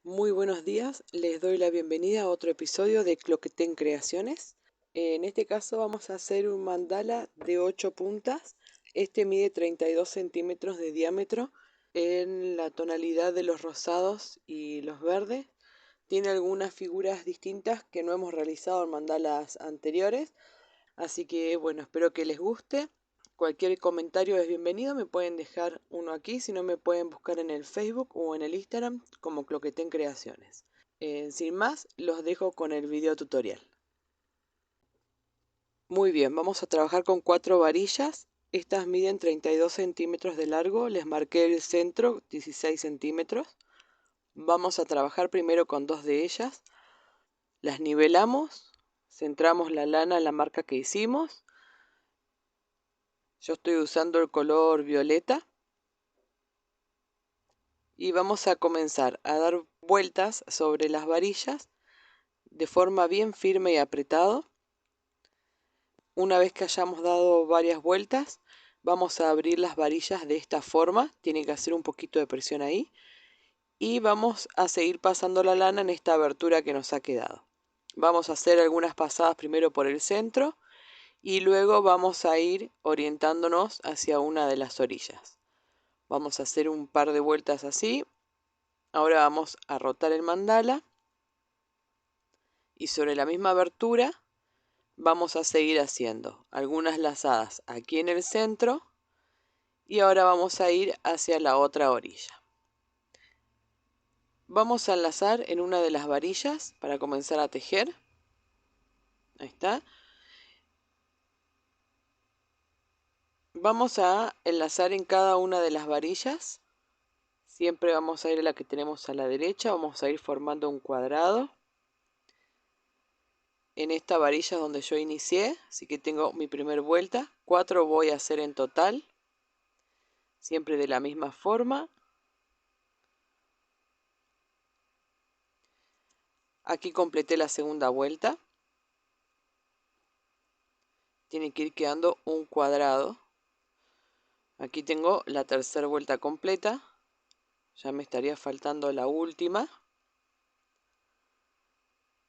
Muy buenos días, les doy la bienvenida a otro episodio de Cloquetén Creaciones. En este caso vamos a hacer un mandala de 8 puntas. Este mide 32 centímetros de diámetro en la tonalidad de los rosados y los verdes. Tiene algunas figuras distintas que no hemos realizado en mandalas anteriores. Así que bueno, espero que les guste. Cualquier comentario es bienvenido, me pueden dejar uno aquí, si no me pueden buscar en el Facebook o en el Instagram como Cloquetén Creaciones. Sin más, los dejo con el video tutorial. Muy bien, vamos a trabajar con 4 varillas. Estas miden 32 centímetros de largo, les marqué el centro 16 centímetros. Vamos a trabajar primero con 2 de ellas. Las nivelamos, centramos la lana en la marca que hicimos. Yo estoy usando el color violeta. Y vamos a comenzar a dar vueltas sobre las varillas de forma bien firme y apretado. Una vez que hayamos dado varias vueltas, vamos a abrir las varillas de esta forma. Tiene que hacer un poquito de presión ahí. Y vamos a seguir pasando la lana en esta abertura que nos ha quedado. Vamos a hacer algunas pasadas primero por el centro y luego vamos a ir orientándonos hacia una de las orillas. Vamos a hacer un par de vueltas así. Ahora vamos a rotar el mandala y sobre la misma abertura vamos a seguir haciendo algunas lazadas aquí en el centro y ahora vamos a ir hacia la otra orilla. Vamos a enlazar en una de las varillas para comenzar a tejer. Ahí está. Vamos a enlazar en cada una de las varillas. Siempre vamos a ir a la que tenemos a la derecha, vamos a ir formando un cuadrado. En esta varilla donde yo inicié, así que tengo mi primera vuelta. 4 voy a hacer en total, siempre de la misma forma. Aquí completé la segunda vuelta. Tiene que ir quedando un cuadrado. Aquí tengo la tercera vuelta completa. Ya me estaría faltando la última.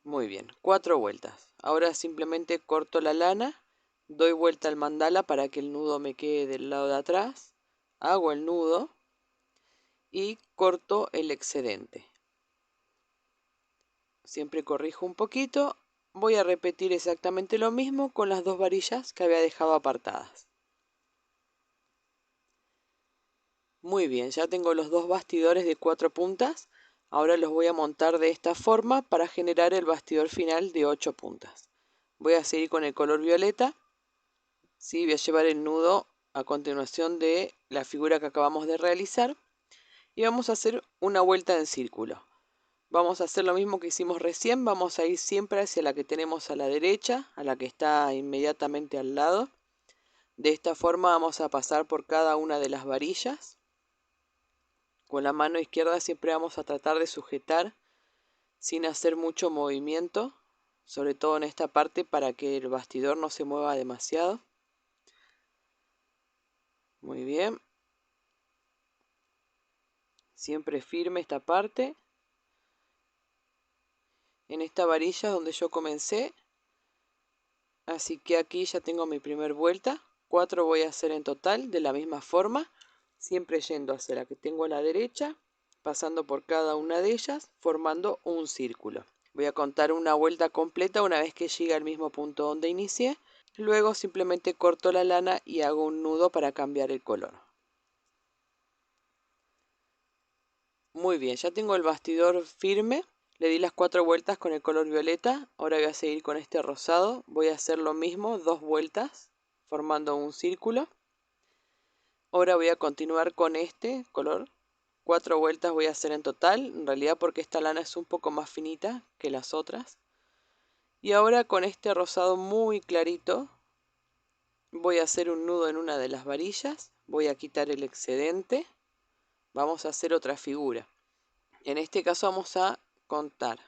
Muy bien, 4 vueltas. Ahora simplemente corto la lana, doy vuelta al mandala para que el nudo me quede del lado de atrás. Hago el nudo y corto el excedente. Siempre corrijo un poquito. Voy a repetir exactamente lo mismo con las 2 varillas que había dejado apartadas. Muy bien, ya tengo los 2 bastidores de 4 puntas. Ahora los voy a montar de esta forma para generar el bastidor final de 8 puntas. Voy a seguir con el color violeta. Sí, voy a llevar el nudo a continuación de la figura que acabamos de realizar. Y vamos a hacer una vuelta en círculo. Vamos a hacer lo mismo que hicimos recién. Vamos a ir siempre hacia la que tenemos a la derecha, a la que está inmediatamente al lado. De esta forma vamos a pasar por cada una de las varillas. Con la mano izquierda siempre vamos a tratar de sujetar sin hacer mucho movimiento, sobre todo en esta parte para que el bastidor no se mueva demasiado. Muy bien. Siempre firme esta parte. En esta varilla donde yo comencé. Así que aquí ya tengo mi primera vuelta. 4 voy a hacer en total de la misma forma. Siempre yendo hacia la que tengo a la derecha, pasando por cada una de ellas, formando un círculo. Voy a contar una vuelta completa una vez que llegue al mismo punto donde inicié. Luego simplemente corto la lana y hago un nudo para cambiar el color. Muy bien, ya tengo el bastidor firme. Le di las 4 vueltas con el color violeta. Ahora voy a seguir con este rosado. Voy a hacer lo mismo, 2 vueltas, formando un círculo. Ahora voy a continuar con este color. 4 vueltas voy a hacer en total, en realidad porque esta lana es un poco más finita que las otras. Y ahora con este rosado muy clarito voy a hacer un nudo en una de las varillas. Voy a quitar el excedente. Vamos a hacer otra figura. En este caso vamos a contar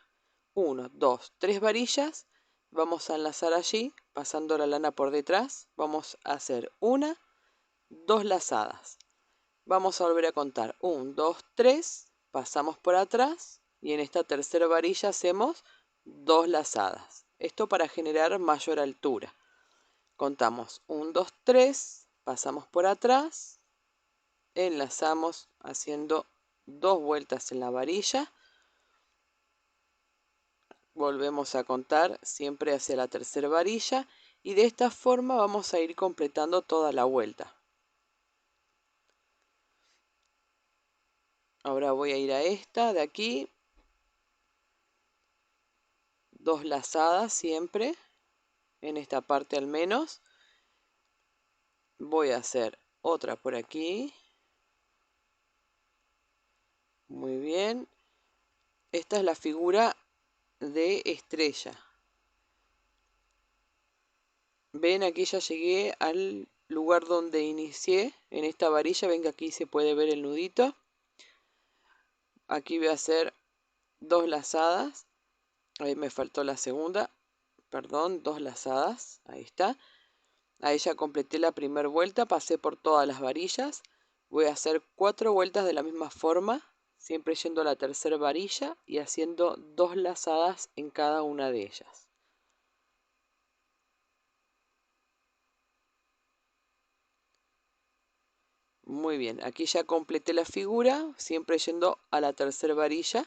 1, 2, 3 varillas. Vamos a enlazar allí, pasando la lana por detrás. Vamos a hacer 1, 2 lazadas. Vamos a volver a contar 1, 2, 3. Pasamos por atrás y en esta tercera varilla hacemos 2 lazadas. Esto para generar mayor altura. Contamos 1, 2, 3, pasamos por atrás, enlazamos haciendo 2 vueltas en la varilla, volvemos a contar siempre hacia la tercera varilla y de esta forma vamos a ir completando toda la vuelta. Ahora voy a ir a esta de aquí, 2 lazadas siempre, en esta parte al menos. Voy a hacer otra por aquí. Muy bien. Esta es la figura de estrella. Ven, aquí ya llegué al lugar donde inicié. En esta varilla, ven que aquí se puede ver el nudito. Aquí voy a hacer 2 lazadas. Ahí me faltó la segunda. Perdón, 2 lazadas. Ahí está. Ahí ya completé la primera vuelta. Pasé por todas las varillas. Voy a hacer 4 vueltas de la misma forma. Siempre yendo a la tercera varilla y haciendo 2 lazadas en cada una de ellas. Muy bien, aquí ya completé la figura, siempre yendo a la tercera varilla,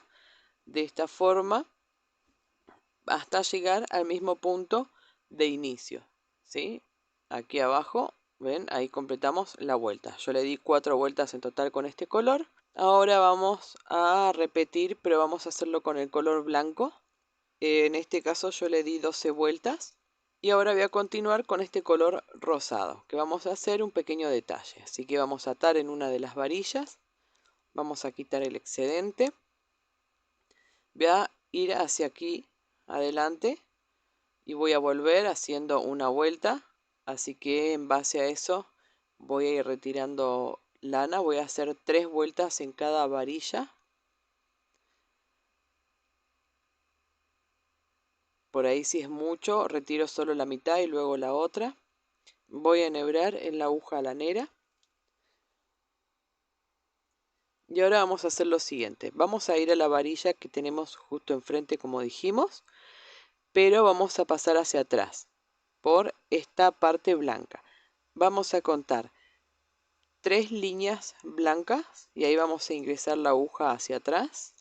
de esta forma, hasta llegar al mismo punto de inicio, ¿sí? Aquí abajo, ven, ahí completamos la vuelta. Yo le di 4 vueltas en total con este color. Ahora vamos a repetir, pero vamos a hacerlo con el color blanco. En este caso yo le di 12 vueltas. Y ahora voy a continuar con este color rosado, que vamos a hacer un pequeño detalle. Así que vamos a atar en una de las varillas. Vamos a quitar el excedente. Voy a ir hacia aquí adelante y voy a volver haciendo una vuelta. Así que en base a eso voy a ir retirando lana. Voy a hacer 3 vueltas en cada varilla. Por ahí si es mucho, retiro solo la mitad y luego la otra. Voy a enhebrar en la aguja lanera. Y ahora vamos a hacer lo siguiente. Vamos a ir a la varilla que tenemos justo enfrente como dijimos. Pero vamos a pasar hacia atrás por esta parte blanca. Vamos a contar 3 líneas blancas y ahí vamos a ingresar la aguja hacia atrás.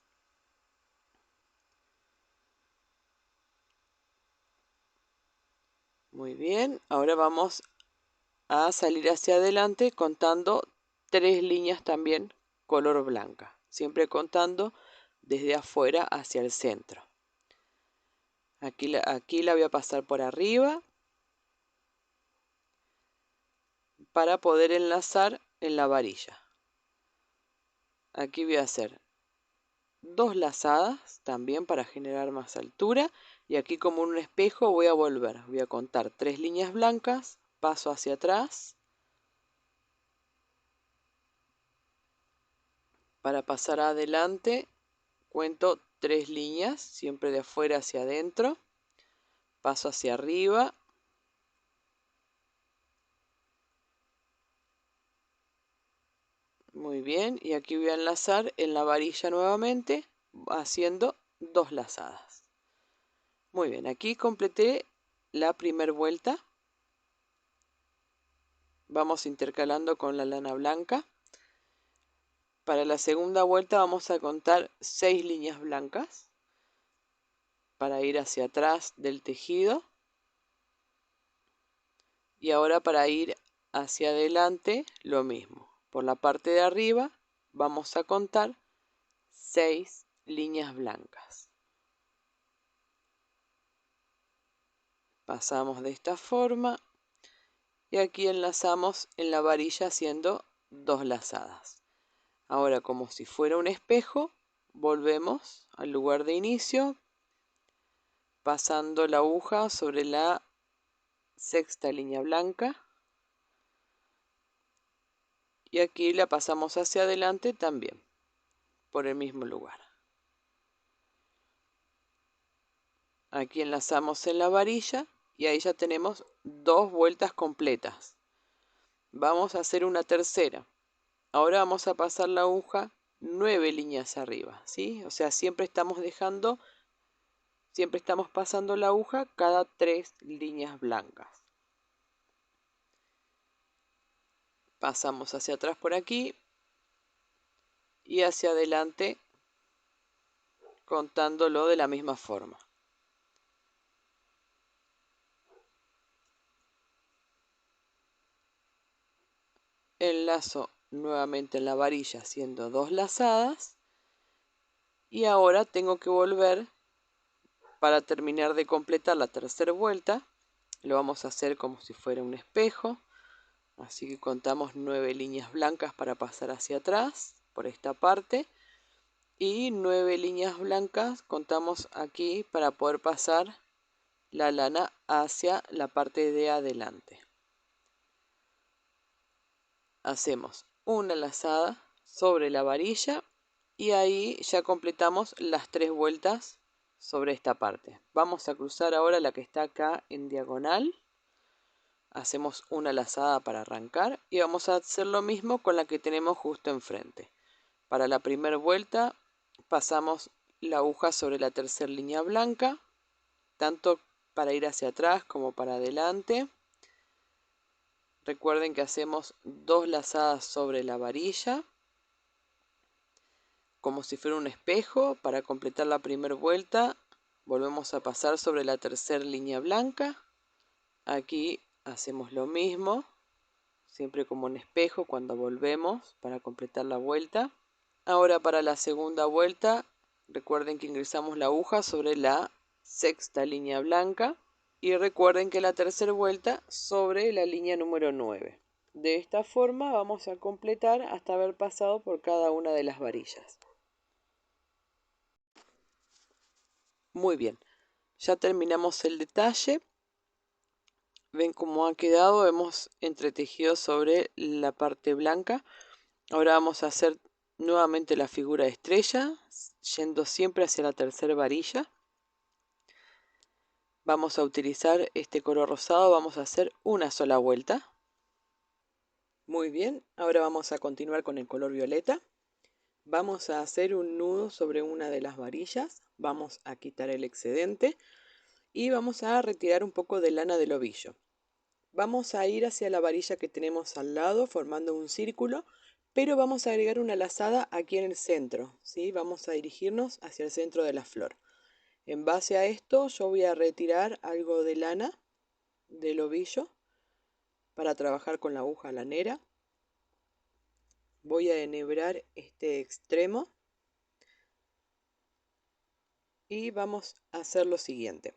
Muy bien, ahora vamos a salir hacia adelante contando 3 líneas también color blanca, siempre contando desde afuera hacia el centro. Aquí la voy a pasar por arriba para poder enlazar en la varilla. Aquí voy a hacer 2 lazadas también para generar más altura. Y aquí como un espejo voy a volver. Voy a contar 3 líneas blancas. Paso hacia atrás. Para pasar adelante cuento 3 líneas. Siempre de afuera hacia adentro. Paso hacia arriba. Muy bien. Y aquí voy a enlazar en la varilla nuevamente. Haciendo 2 lazadas. Muy bien. Aquí completé la primera vuelta. Vamos intercalando con la lana blanca. Para la segunda vuelta vamos a contar 6 líneas blancas para ir hacia atrás del tejido. Y ahora para ir hacia adelante lo mismo. Por la parte de arriba vamos a contar 6 líneas blancas. Pasamos de esta forma y aquí enlazamos en la varilla haciendo 2 lazadas. Ahora como si fuera un espejo volvemos al lugar de inicio pasando la aguja sobre la sexta línea blanca y aquí la pasamos hacia adelante también por el mismo lugar. Aquí enlazamos en la varilla y ahí ya tenemos 2 vueltas completas. Vamos a hacer una tercera. Ahora vamos a pasar la aguja 9 líneas arriba, ¿sí? O sea, siempre estamos pasando la aguja cada 3 líneas blancas. Pasamos hacia atrás por aquí y hacia adelante contándolo de la misma forma. Enlazo nuevamente en la varilla haciendo 2 lazadas y ahora tengo que volver para terminar de completar la tercera vuelta. Lo vamos a hacer como si fuera un espejo, así que contamos 9 líneas blancas para pasar hacia atrás por esta parte y 9 líneas blancas contamos aquí para poder pasar la lana hacia la parte de adelante. Hacemos una lazada sobre la varilla y ahí ya completamos las 3 vueltas sobre esta parte. Vamos a cruzar ahora la que está acá en diagonal. Hacemos una lazada para arrancar y vamos a hacer lo mismo con la que tenemos justo enfrente. Para la primera vuelta pasamos la aguja sobre la tercera línea blanca, tanto para ir hacia atrás como para adelante. Recuerden que hacemos 2 lazadas sobre la varilla, como si fuera un espejo. Para completar la primera vuelta, volvemos a pasar sobre la tercera línea blanca. Aquí hacemos lo mismo, siempre como un espejo cuando volvemos para completar la vuelta. Ahora para la segunda vuelta, recuerden que ingresamos la aguja sobre la sexta línea blanca. Y recuerden que la tercera vuelta sobre la línea número 9. De esta forma vamos a completar hasta haber pasado por cada una de las varillas. Muy bien, ya terminamos el detalle. Ven cómo ha quedado, hemos entretejido sobre la parte blanca. Ahora vamos a hacer nuevamente la figura de estrella, yendo siempre hacia la tercera varilla. Vamos a utilizar este color rosado, vamos a hacer una sola vuelta. Muy bien, ahora vamos a continuar con el color violeta. Vamos a hacer un nudo sobre una de las varillas, vamos a quitar el excedente y vamos a retirar un poco de lana del ovillo. Vamos a ir hacia la varilla que tenemos al lado formando un círculo, pero vamos a agregar una lazada aquí en el centro, ¿sí? Vamos a dirigirnos hacia el centro de la flor. En base a esto yo voy a retirar algo de lana del ovillo para trabajar con la aguja lanera. Voy a enhebrar este extremo y vamos a hacer lo siguiente.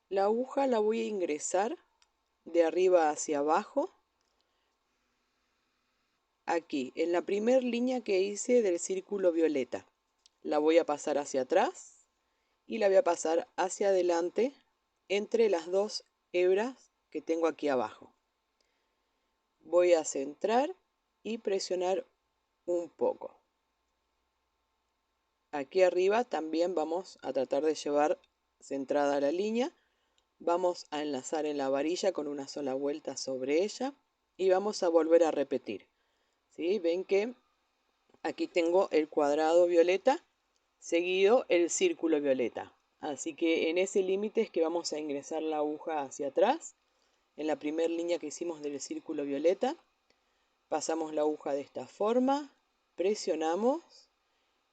La aguja la voy a ingresar de arriba hacia abajo, aquí en la primera línea que hice del círculo violeta. La voy a pasar hacia atrás y la voy a pasar hacia adelante entre las dos hebras que tengo aquí abajo. Voy a centrar y presionar un poco. Aquí arriba también vamos a tratar de llevar centrada la línea. Vamos a enlazar en la varilla con una sola vuelta sobre ella y vamos a volver a repetir. ¿Sí? Ven que aquí tengo el cuadrado violeta seguido el círculo violeta. Así que en ese límite es que vamos a ingresar la aguja hacia atrás. En la primera línea que hicimos del círculo violeta, pasamos la aguja de esta forma, presionamos,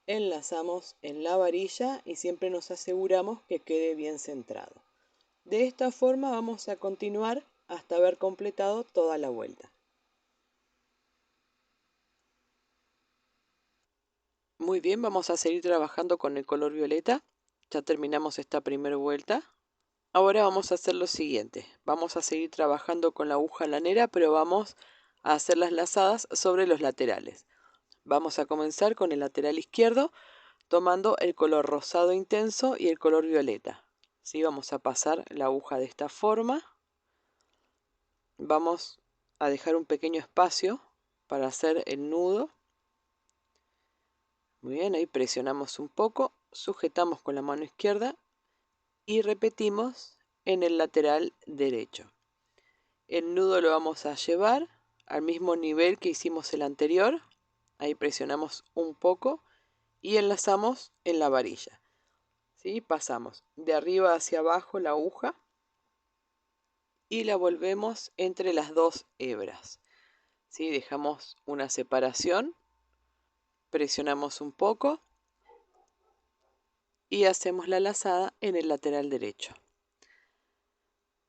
enlazamos en la varilla y siempre nos aseguramos que quede bien centrado. De esta forma vamos a continuar hasta haber completado toda la vuelta. Muy bien, vamos a seguir trabajando con el color violeta. Ya terminamos esta primera vuelta. Ahora vamos a hacer lo siguiente. Vamos a seguir trabajando con la aguja lanera, pero vamos a hacer las lazadas sobre los laterales. Vamos a comenzar con el lateral izquierdo, tomando el color rosado intenso y el color violeta. ¿Sí? Vamos a pasar la aguja de esta forma. Vamos a dejar un pequeño espacio para hacer el nudo. Muy bien, ahí presionamos un poco, sujetamos con la mano izquierda y repetimos en el lateral derecho. El nudo lo vamos a llevar al mismo nivel que hicimos el anterior, Ahí presionamos un poco y enlazamos en la varilla. ¿Sí? Pasamos de arriba hacia abajo la aguja y la volvemos entre las dos hebras. ¿Sí? Dejamos una separación, presionamos un poco y hacemos la lazada en el lateral derecho.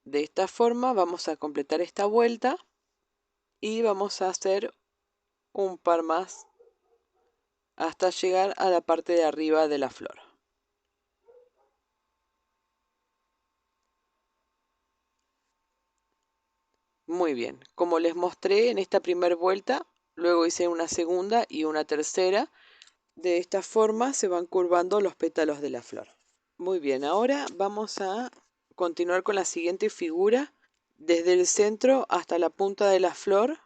De esta forma vamos a completar esta vuelta y vamos a hacer un par más hasta llegar a la parte de arriba de la flor. Muy bien, como les mostré en esta primera vuelta, luego hice una segunda y una tercera. De esta forma se van curvando los pétalos de la flor. Muy bien, ahora vamos a continuar con la siguiente figura. Desde el centro hasta la punta de la flor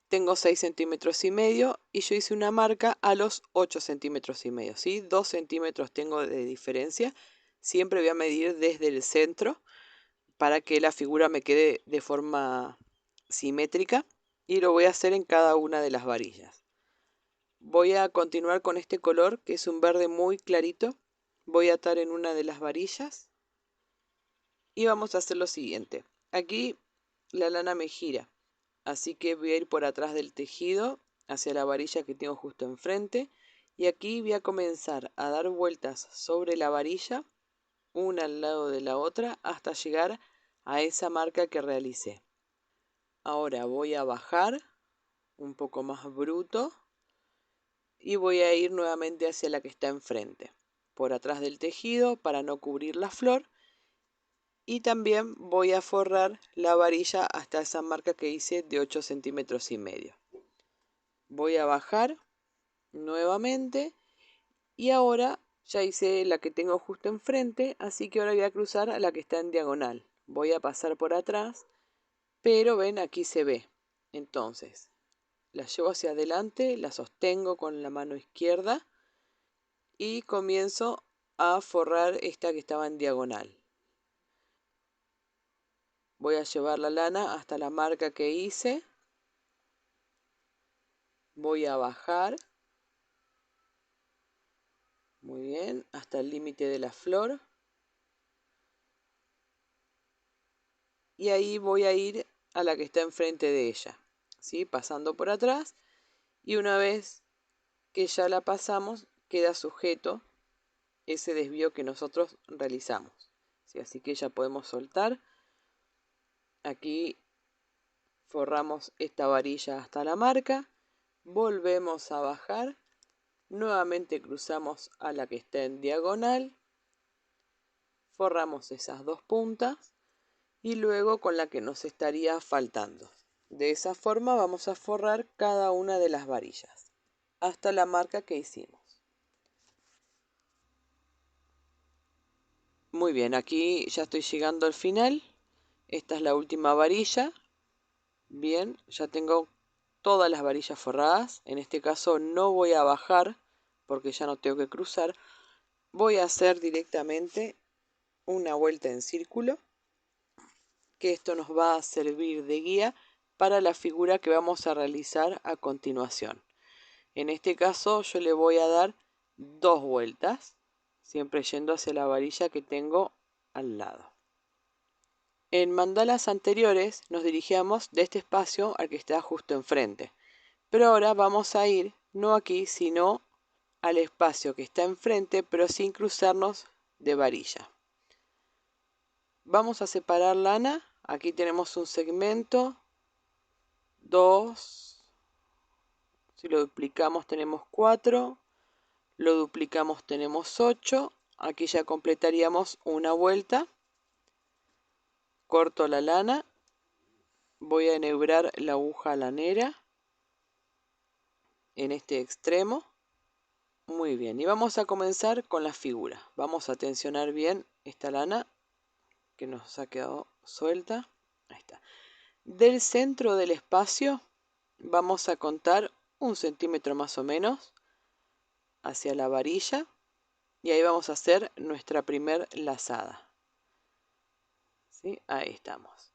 tengo 6 centímetros y medio y yo hice una marca a los 8 centímetros y medio. ¿Sí? 2 centímetros tengo de diferencia. Siempre voy a medir desde el centro para que la figura me quede de forma simétrica y lo voy a hacer en cada una de las varillas. Voy a continuar con este color que es un verde muy clarito. Voy a atar en una de las varillas y vamos a hacer lo siguiente. Aquí la lana me gira, así que voy a ir por atrás del tejido hacia la varilla que tengo justo enfrente y aquí voy a comenzar a dar vueltas sobre la varilla, una al lado de la otra, hasta llegar a esa marca que realicé. Ahora voy a bajar un poco más bruto y voy a ir nuevamente hacia la que está enfrente, por atrás del tejido para no cubrir la flor, y también voy a forrar la varilla hasta esa marca que hice de 8 centímetros y medio. Voy a bajar nuevamente y ahora ya hice la que tengo justo enfrente, así que ahora voy a cruzar a la que está en diagonal. Voy a pasar por atrás, pero ven, aquí se ve. Entonces la llevo hacia adelante, la sostengo con la mano izquierda y comienzo a forrar esta que estaba en diagonal. Voy a llevar la lana hasta la marca que hice. Voy a bajar. Muy bien, hasta el límite de la flor. Y ahí voy a ir a la que está enfrente de ella, ¿sí? Pasando por atrás. Y una vez que ya la pasamos, queda sujeto ese desvío que nosotros realizamos, ¿sí? Así que ya podemos soltar. Aquí forramos esta varilla hasta la marca. Volvemos a bajar. Nuevamente cruzamos a la que está en diagonal. Forramos esas dos puntas. Y luego con la que nos estaría faltando. De esa forma vamos a forrar cada una de las varillas hasta la marca que hicimos. Muy bien, aquí ya estoy llegando al final. Esta es la última varilla. Bien, ya tengo todas las varillas forradas. En este caso no voy a bajar porque ya no tengo que cruzar. Voy a hacer directamente una vuelta en círculo, que esto nos va a servir de guía para la figura que vamos a realizar a continuación. En este caso yo le voy a dar 2 vueltas, siempre yendo hacia la varilla que tengo al lado. En mandalas anteriores nos dirigíamos de este espacio al que está justo enfrente, pero ahora vamos a ir no aquí sino al espacio que está enfrente, pero sin cruzarnos de varilla. Vamos a separar lana. Aquí tenemos un segmento, 2, si lo duplicamos tenemos 4, lo duplicamos tenemos 8, aquí ya completaríamos una vuelta. Corto la lana, voy a enhebrar la aguja lanera en este extremo. Muy bien, y vamos a comenzar con la figura. Vamos a tensionar bien esta lana que nos ha quedado suelta. Ahí está. Del centro del espacio vamos a contar 1 centímetro más o menos hacia la varilla y ahí vamos a hacer nuestra primer lazada. ¿Sí? Ahí estamos.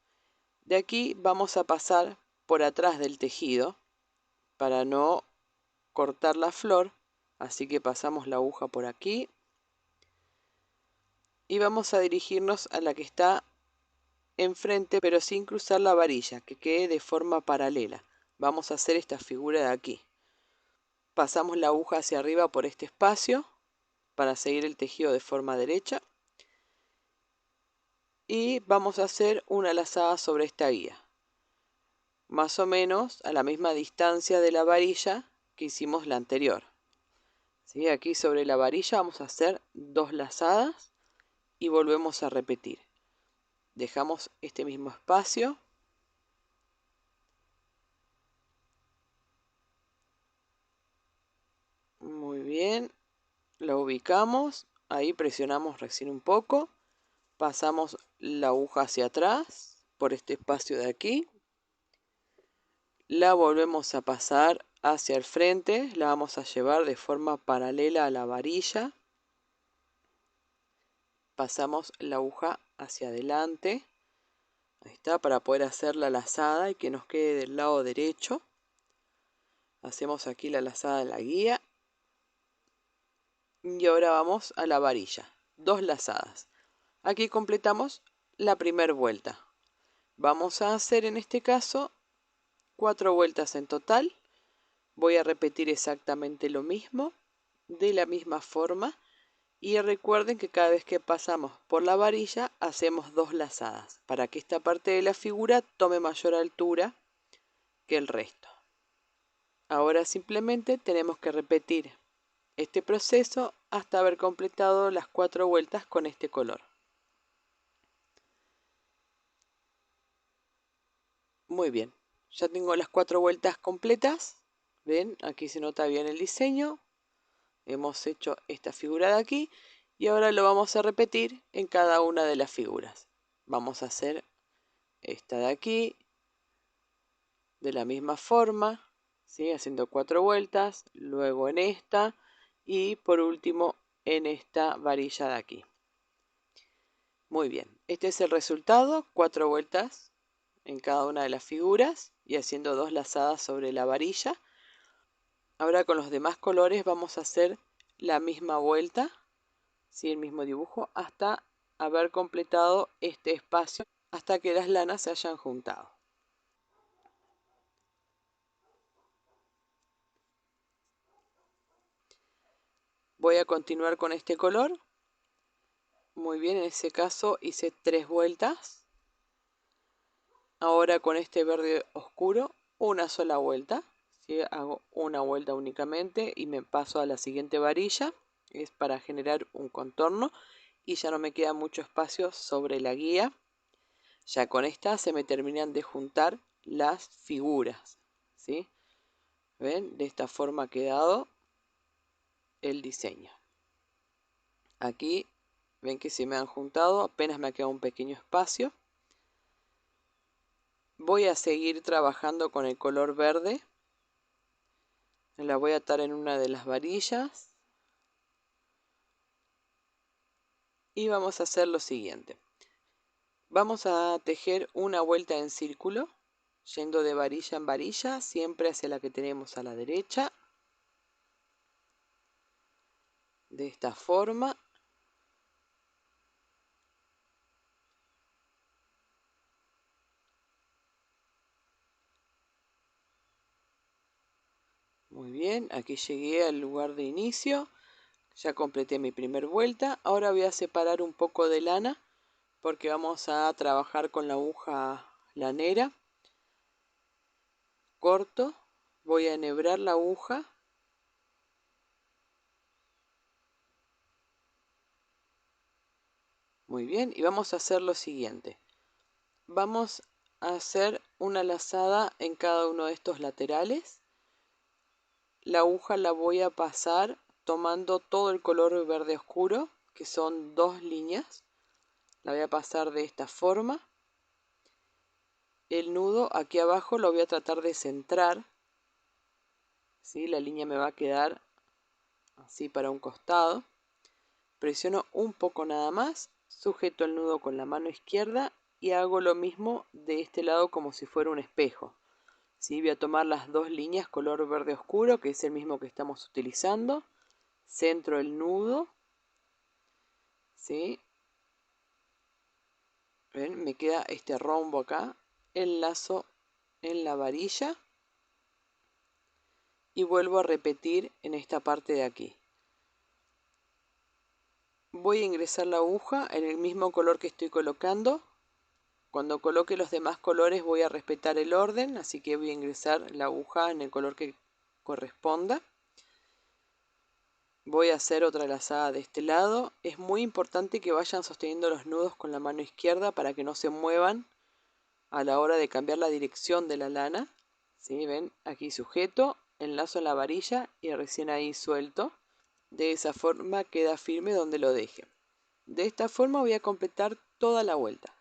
De aquí vamos a pasar por atrás del tejido para no cortar la flor, así que pasamos la aguja por aquí y vamos a dirigirnos a la que está enfrente, pero sin cruzar la varilla, que quede de forma paralela. Vamos a hacer esta figura de aquí. Pasamos la aguja hacia arriba por este espacio para seguir el tejido de forma derecha y vamos a hacer una lazada sobre esta guía, más o menos a la misma distancia de la varilla que hicimos la anterior. ¿Sí? Aquí sobre la varilla vamos a hacer 2 lazadas y volvemos a repetir. Dejamos este mismo espacio. Muy bien. La ubicamos. Ahí presionamos recién un poco. Pasamos la aguja hacia atrás por este espacio de aquí. La volvemos a pasar hacia el frente. La vamos a llevar de forma paralela a la varilla. Pasamos la aguja hacia adelante. Ahí está, para poder hacer la lazada y que nos quede del lado derecho. Hacemos aquí la lazada de la guía. Y ahora vamos a la varilla. 2 lazadas. Aquí completamos la primera vuelta. Vamos a hacer en este caso 4 vueltas en total. Voy a repetir exactamente lo mismo, de la misma forma. Y recuerden que cada vez que pasamos por la varilla hacemos 2 lazadas, para que esta parte de la figura tome mayor altura que el resto. Ahora simplemente tenemos que repetir este proceso hasta haber completado las 4 vueltas con este color. Muy bien, ya tengo las 4 vueltas completas. Ven, aquí se nota bien el diseño. Hemos hecho esta figura de aquí y ahora lo vamos a repetir en cada una de las figuras. Vamos a hacer esta de aquí de la misma forma, ¿sí? Haciendo 4 vueltas, luego en esta y por último en esta varilla de aquí. Muy bien, este es el resultado, 4 vueltas en cada una de las figuras y haciendo 2 lazadas sobre la varilla. Ahora con los demás colores vamos a hacer la misma vuelta, ¿sí? El mismo dibujo hasta haber completado este espacio, hasta que las lanas se hayan juntado. Voy a continuar con este color. Muy bien, en ese caso hice 3 vueltas. Ahora con este verde oscuro, una sola vuelta. ¿Sí? Hago una vuelta únicamente y me paso a la siguiente varilla. Es para generar un contorno y ya no me queda mucho espacio sobre la guía. Ya con esta se me terminan de juntar las figuras. ¿Sí? ¿Ven? De esta forma ha quedado el diseño. Aquí ven que se me han juntado, apenas me ha quedado un pequeño espacio. Voy a seguir trabajando con el color verde. La voy a atar en una de las varillas. Y vamos a hacer lo siguiente. Vamos a tejer una vuelta en círculo, yendo de varilla en varilla, siempre hacia la que tenemos a la derecha. De esta forma. Muy bien, aquí llegué al lugar de inicio. Ya completé mi primera vuelta. Ahora voy a separar un poco de lana porque vamos a trabajar con la aguja lanera. Corto, voy a enhebrar la aguja. Muy bien, y vamos a hacer lo siguiente. Vamos a hacer una lazada en cada uno de estos laterales. La aguja la voy a pasar tomando todo el color verde oscuro, que son 2 líneas. La voy a pasar de esta forma. El nudo aquí abajo lo voy a tratar de centrar. ¿Sí? La línea me va a quedar así para un costado. Presiono un poco nada más, sujeto el nudo con la mano izquierda y hago lo mismo de este lado como si fuera un espejo. ¿sí? Voy a tomar las dos líneas color verde oscuro, que es el mismo que estamos utilizando. Centro el nudo, ¿sí? ¿Ven? Me queda este rombo acá. Enlazo en la varilla. Y vuelvo a repetir en esta parte de aquí. Voy a ingresar la aguja en el mismo color que estoy colocando. Cuando coloque los demás colores voy a respetar el orden, así que voy a ingresar la aguja en el color que corresponda. Voy a hacer otra lazada de este lado. Es muy importante que vayan sosteniendo los nudos con la mano izquierda para que no se muevan a la hora de cambiar la dirección de la lana. ¿Sí? ¿Ven? Aquí sujeto, enlazo en la varilla y recién ahí suelto. De esa forma queda firme donde lo deje. De esta forma voy a completar toda la vuelta.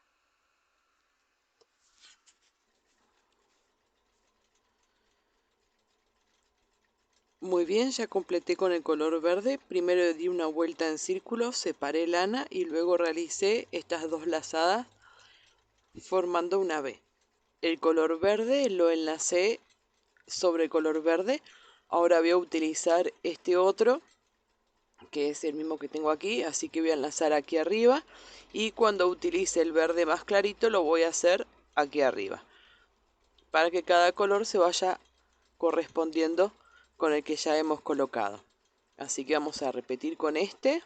Muy bien, ya completé con el color verde. Primero di una vuelta en círculo, separé lana y luego realicé estas dos lazadas formando una V. El color verde lo enlacé sobre el color verde. Ahora voy a utilizar este otro, que es el mismo que tengo aquí, así que voy a enlazar aquí arriba. Y cuando utilice el verde más clarito lo voy a hacer aquí arriba, para que cada color se vaya correspondiendo con el que ya hemos colocado. Así que vamos a repetir con este.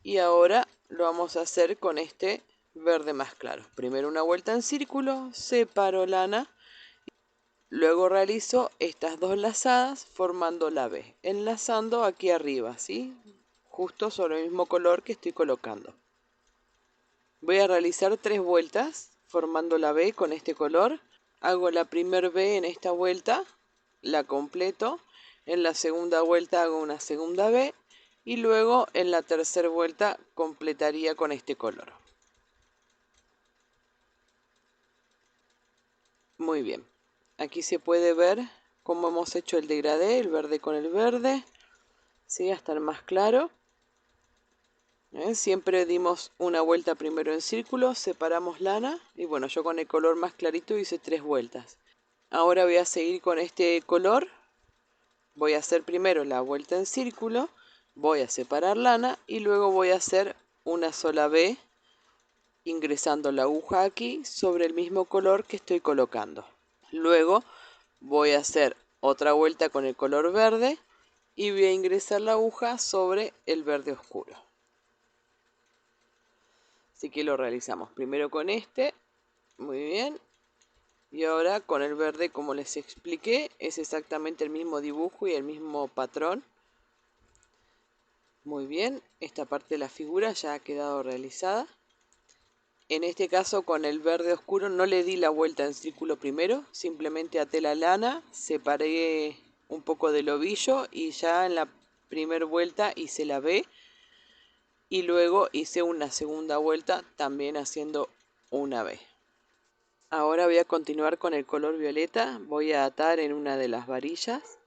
Y ahora lo vamos a hacer con este verde más claro. Primero una vuelta en círculo, separo lana, luego realizo estas dos lazadas formando la V, enlazando aquí arriba, ¿sí? Justo sobre el mismo color que estoy colocando. Voy a realizar 3 vueltas formando la V con este color. Hago la primera V en esta vuelta, la completo. En la segunda vuelta hago una segunda V y luego en la tercera vuelta completaría con este color. Muy bien. Aquí se puede ver cómo hemos hecho el degradé, el verde con el verde, ¿sí? Hasta el más claro. Siempre dimos una vuelta primero en círculo, separamos lana y bueno, yo con el color más clarito hice 3 vueltas. Ahora voy a seguir con este color. Voy a hacer primero la vuelta en círculo, voy a separar lana y luego voy a hacer una sola V ingresando la aguja aquí sobre el mismo color que estoy colocando. Luego voy a hacer otra vuelta con el color verde y voy a ingresar la aguja sobre el verde oscuro. Así que lo realizamos primero con este, muy bien, y ahora con el verde, como les expliqué, es exactamente el mismo dibujo y el mismo patrón. Muy bien, esta parte de la figura ya ha quedado realizada. En este caso con el verde oscuro no le di la vuelta en círculo primero, simplemente até la lana, separé un poco del ovillo y ya en la primera vuelta hice la V y luego hice una segunda vuelta también haciendo una V. Ahora voy a continuar con el color violeta, voy a atar en una de las varillas.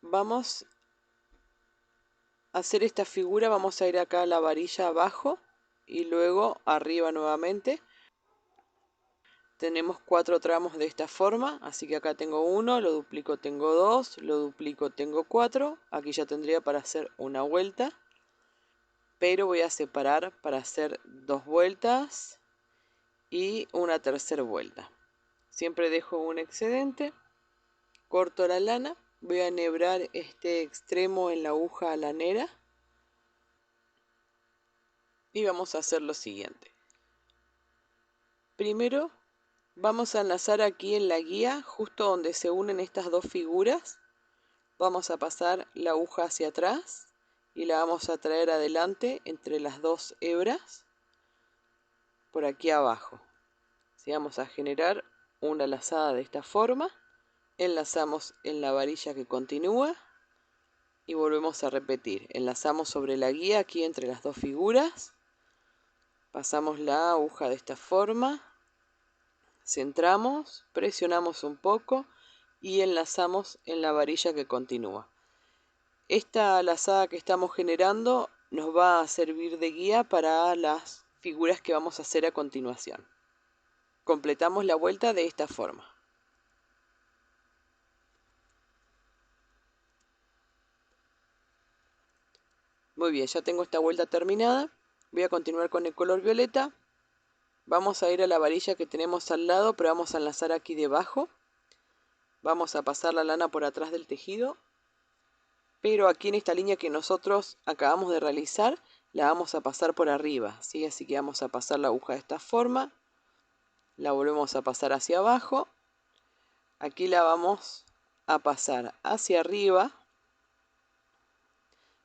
Vamos a hacer esta figura, vamos a ir acá a la varilla abajo y luego arriba nuevamente. Tenemos 4 tramos de esta forma, así que acá tengo 1, lo duplico, tengo 2, lo duplico, tengo 4. Aquí ya tendría para hacer una vuelta, pero voy a separar para hacer 2 vueltas y una tercera vuelta. Siempre dejo un excedente, corto la lana, voy a enhebrar este extremo en la aguja lanera y vamos a hacer lo siguiente. Primero vamos a enlazar aquí en la guía, justo donde se unen estas dos figuras. Vamos a pasar la aguja hacia atrás y la vamos a traer adelante entre las dos hebras por aquí abajo. ¿Sí? Vamos a generar una lazada de esta forma. Enlazamos en la varilla que continúa y volvemos a repetir. Enlazamos sobre la guía aquí entre las dos figuras. Pasamos la aguja de esta forma. Centramos, presionamos un poco y enlazamos en la varilla que continúa. Esta lazada que estamos generando nos va a servir de guía para las figuras que vamos a hacer a continuación. Completamos la vuelta de esta forma. Muy bien, ya tengo esta vuelta terminada. Voy a continuar con el color violeta. Vamos a ir a la varilla que tenemos al lado, pero vamos a enlazar aquí debajo. Vamos a pasar la lana por atrás del tejido. Pero aquí en esta línea que nosotros acabamos de realizar, la vamos a pasar por arriba, ¿sí? Así que vamos a pasar la aguja de esta forma. La volvemos a pasar hacia abajo. Aquí la vamos a pasar hacia arriba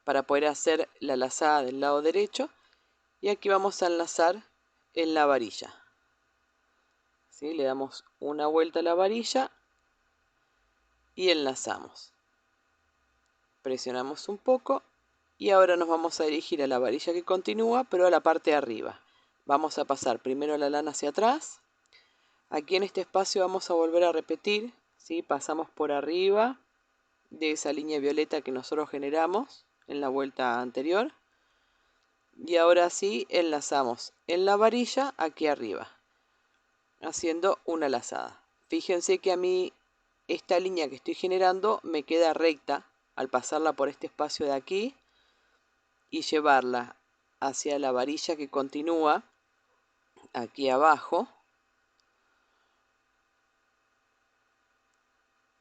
para poder hacer la lazada del lado derecho. Y aquí vamos a enlazar en la varilla. ¿Sí? Le damos una vuelta a la varilla y enlazamos. Presionamos un poco y ahora nos vamos a dirigir a la varilla que continúa, pero a la parte de arriba. Vamos a pasar primero la lana hacia atrás. Aquí en este espacio vamos a volver a repetir, ¿sí? Pasamos por arriba de esa línea violeta que nosotros generamos en la vuelta anterior. Y ahora sí enlazamos en la varilla aquí arriba, haciendo una lazada. Fíjense que a mí esta línea que estoy generando me queda recta al pasarla por este espacio de aquí y llevarla hacia la varilla que continúa aquí abajo.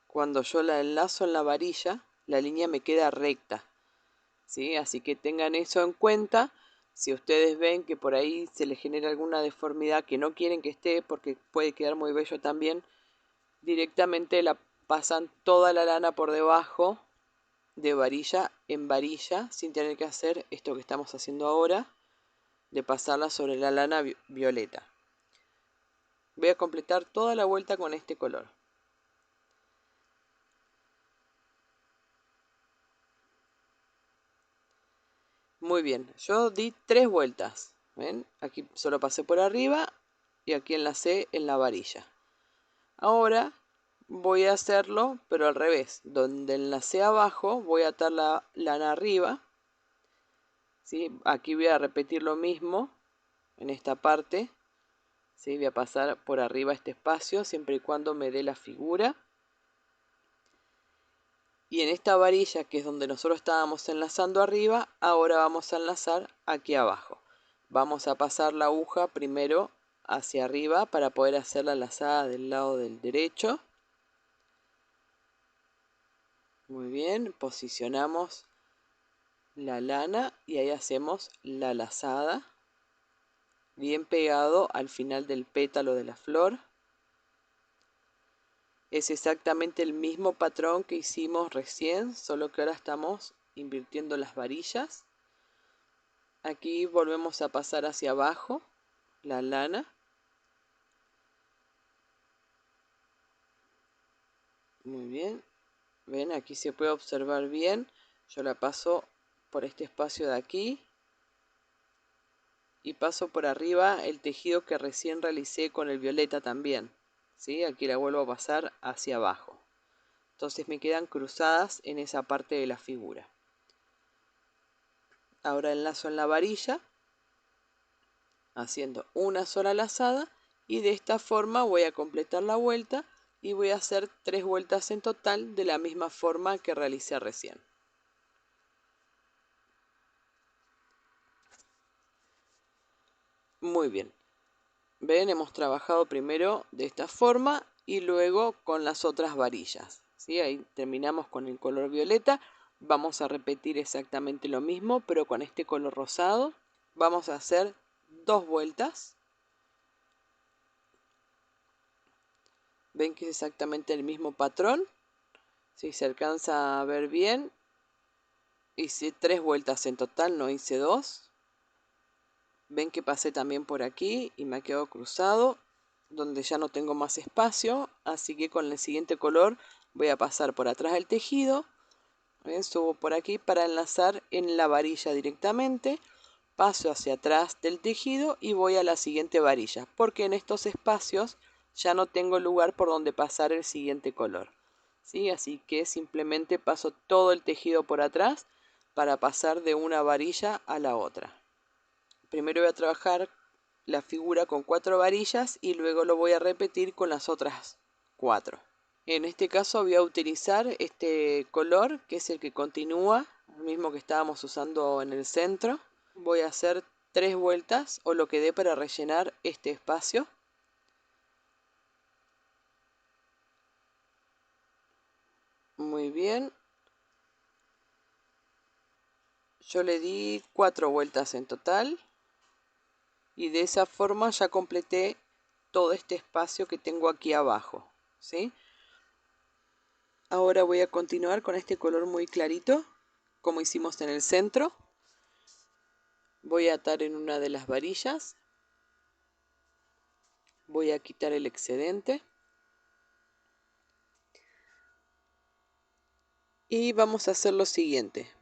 Cuando yo la enlazo en la varilla, la línea me queda recta, ¿sí? Así que tengan eso en cuenta. Si ustedes ven que por ahí se les genera alguna deformidad que no quieren que esté, porque puede quedar muy bello también, directamente la pasan toda la lana por debajo de varilla en varilla, sin tener que hacer esto que estamos haciendo ahora, de pasarla sobre la lana violeta. Voy a completar toda la vuelta con este color. Muy bien, yo di 3 vueltas. ¿Ven? Aquí solo pasé por arriba y aquí enlacé en la varilla. Ahora voy a hacerlo, pero al revés. Donde enlacé abajo, voy a atar la lana arriba. ¿Sí? Aquí voy a repetir lo mismo en esta parte. ¿Sí? Voy a pasar por arriba este espacio, siempre y cuando me dé la figura. Y en esta varilla, que es donde nosotros estábamos enlazando arriba, ahora vamos a enlazar aquí abajo. Vamos a pasar la aguja primero hacia arriba para poder hacer la lazada del lado del derecho. Muy bien, posicionamos la lana y ahí hacemos la lazada, bien pegado al final del pétalo de la flor. Es exactamente el mismo patrón que hicimos recién, solo que ahora estamos invirtiendo las varillas. Aquí volvemos a pasar hacia abajo la lana. Muy bien. Ven, aquí se puede observar bien. Yo la paso por este espacio de aquí. Y paso por arriba el tejido que recién realicé con el violeta también. ¿Sí? Aquí la vuelvo a pasar hacia abajo. Entonces me quedan cruzadas en esa parte de la figura. Ahora enlazo en la varilla, haciendo una sola lazada, y de esta forma voy a completar la vuelta y voy a hacer 3 vueltas en total de la misma forma que realicé recién. Muy bien. Ven, hemos trabajado primero de esta forma y luego con las otras varillas. ¿Sí? Ahí terminamos con el color violeta. Vamos a repetir exactamente lo mismo, pero con este color rosado. Vamos a hacer 2 vueltas. Ven que es exactamente el mismo patrón. Si se alcanza a ver bien, hice 3 vueltas en total, no hice 2. Ven que pasé también por aquí y me ha quedado cruzado, donde ya no tengo más espacio, así que con el siguiente color voy a pasar por atrás del tejido. ¿Ven? Subo por aquí para enlazar en la varilla directamente, paso hacia atrás del tejido y voy a la siguiente varilla, porque en estos espacios ya no tengo lugar por donde pasar el siguiente color. ¿Sí? Así que simplemente paso todo el tejido por atrás para pasar de una varilla a la otra. Primero voy a trabajar la figura con 4 varillas y luego lo voy a repetir con las otras 4. En este caso voy a utilizar este color que es el que continúa, el mismo que estábamos usando en el centro. Voy a hacer 3 vueltas o lo que dé para rellenar este espacio. Muy bien. Yo le di 4 vueltas en total. Y de esa forma ya completé todo este espacio que tengo aquí abajo, ¿sí? Ahora voy a continuar con este color muy clarito, como hicimos en el centro. Voy a atar en una de las varillas. Voy a quitar el excedente. Y vamos a hacer lo siguiente.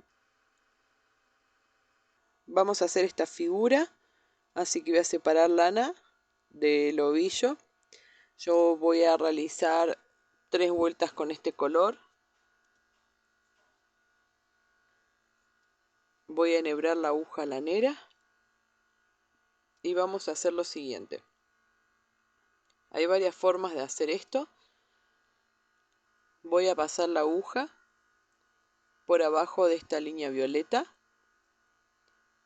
Vamos a hacer esta figura, así que voy a separar lana del ovillo. Yo voy a realizar 3 vueltas con este color. Voy a enhebrar la aguja lanera. Y vamos a hacer lo siguiente. Hay varias formas de hacer esto. Voy a pasar la aguja por abajo de esta línea violeta,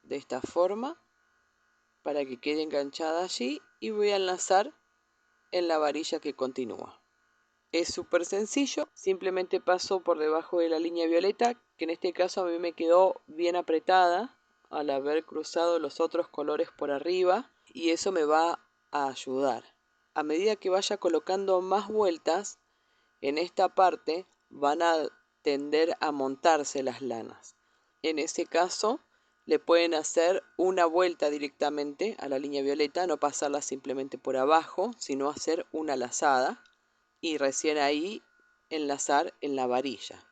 de esta forma, para que quede enganchada allí, y voy a enlazar en la varilla que continúa. Es súper sencillo, simplemente paso por debajo de la línea violeta, que en este caso a mí me quedó bien apretada al haber cruzado los otros colores por arriba, y eso me va a ayudar. A medida que vaya colocando más vueltas, en esta parte van a tender a montarse las lanas. En ese caso le pueden hacer una vuelta directamente a la línea violeta, no pasarla simplemente por abajo, sino hacer una lazada y recién ahí enlazar en la varilla,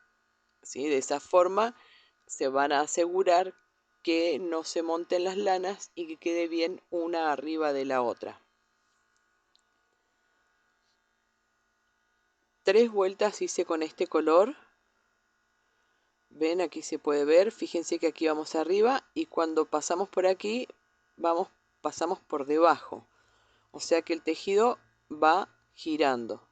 ¿sí? De esa forma se van a asegurar que no se monten las lanas y que quede bien una arriba de la otra. 3 vueltas hice con este color. Ven, aquí se puede ver, fíjense que aquí vamos arriba y cuando pasamos por aquí pasamos por debajo, o sea que el tejido va girando,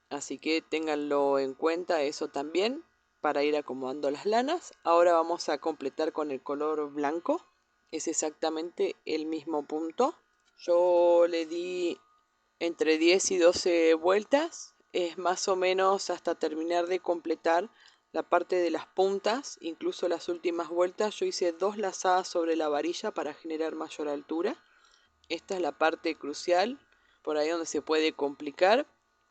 así que ténganlo en cuenta eso también para ir acomodando las lanas. Ahora vamos a completar con el color blanco, es exactamente el mismo punto. Yo le di entre 10 y 12 vueltas, es más o menos hasta terminar de completar la parte de las puntas. Incluso las últimas vueltas yo hice 2 lazadas sobre la varilla para generar mayor altura. Esta es la parte crucial, por ahí donde se puede complicar.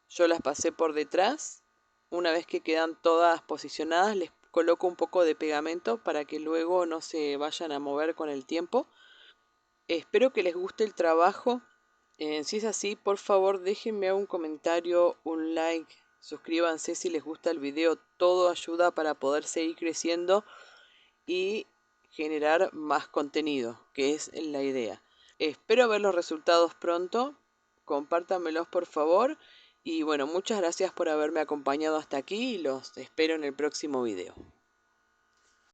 Yo las pasé por detrás. Una vez que quedan todas posicionadas, les coloco un poco de pegamento para que luego no se vayan a mover con el tiempo. Espero que les guste el trabajo. Si es así, por favor déjenme un comentario, un like, suscríbanse si les gusta el video. Todo ayuda para poder seguir creciendo y generar más contenido, que es la idea. Espero ver los resultados pronto. Compártanmelos por favor. Y bueno, muchas gracias por haberme acompañado hasta aquí y los espero en el próximo video.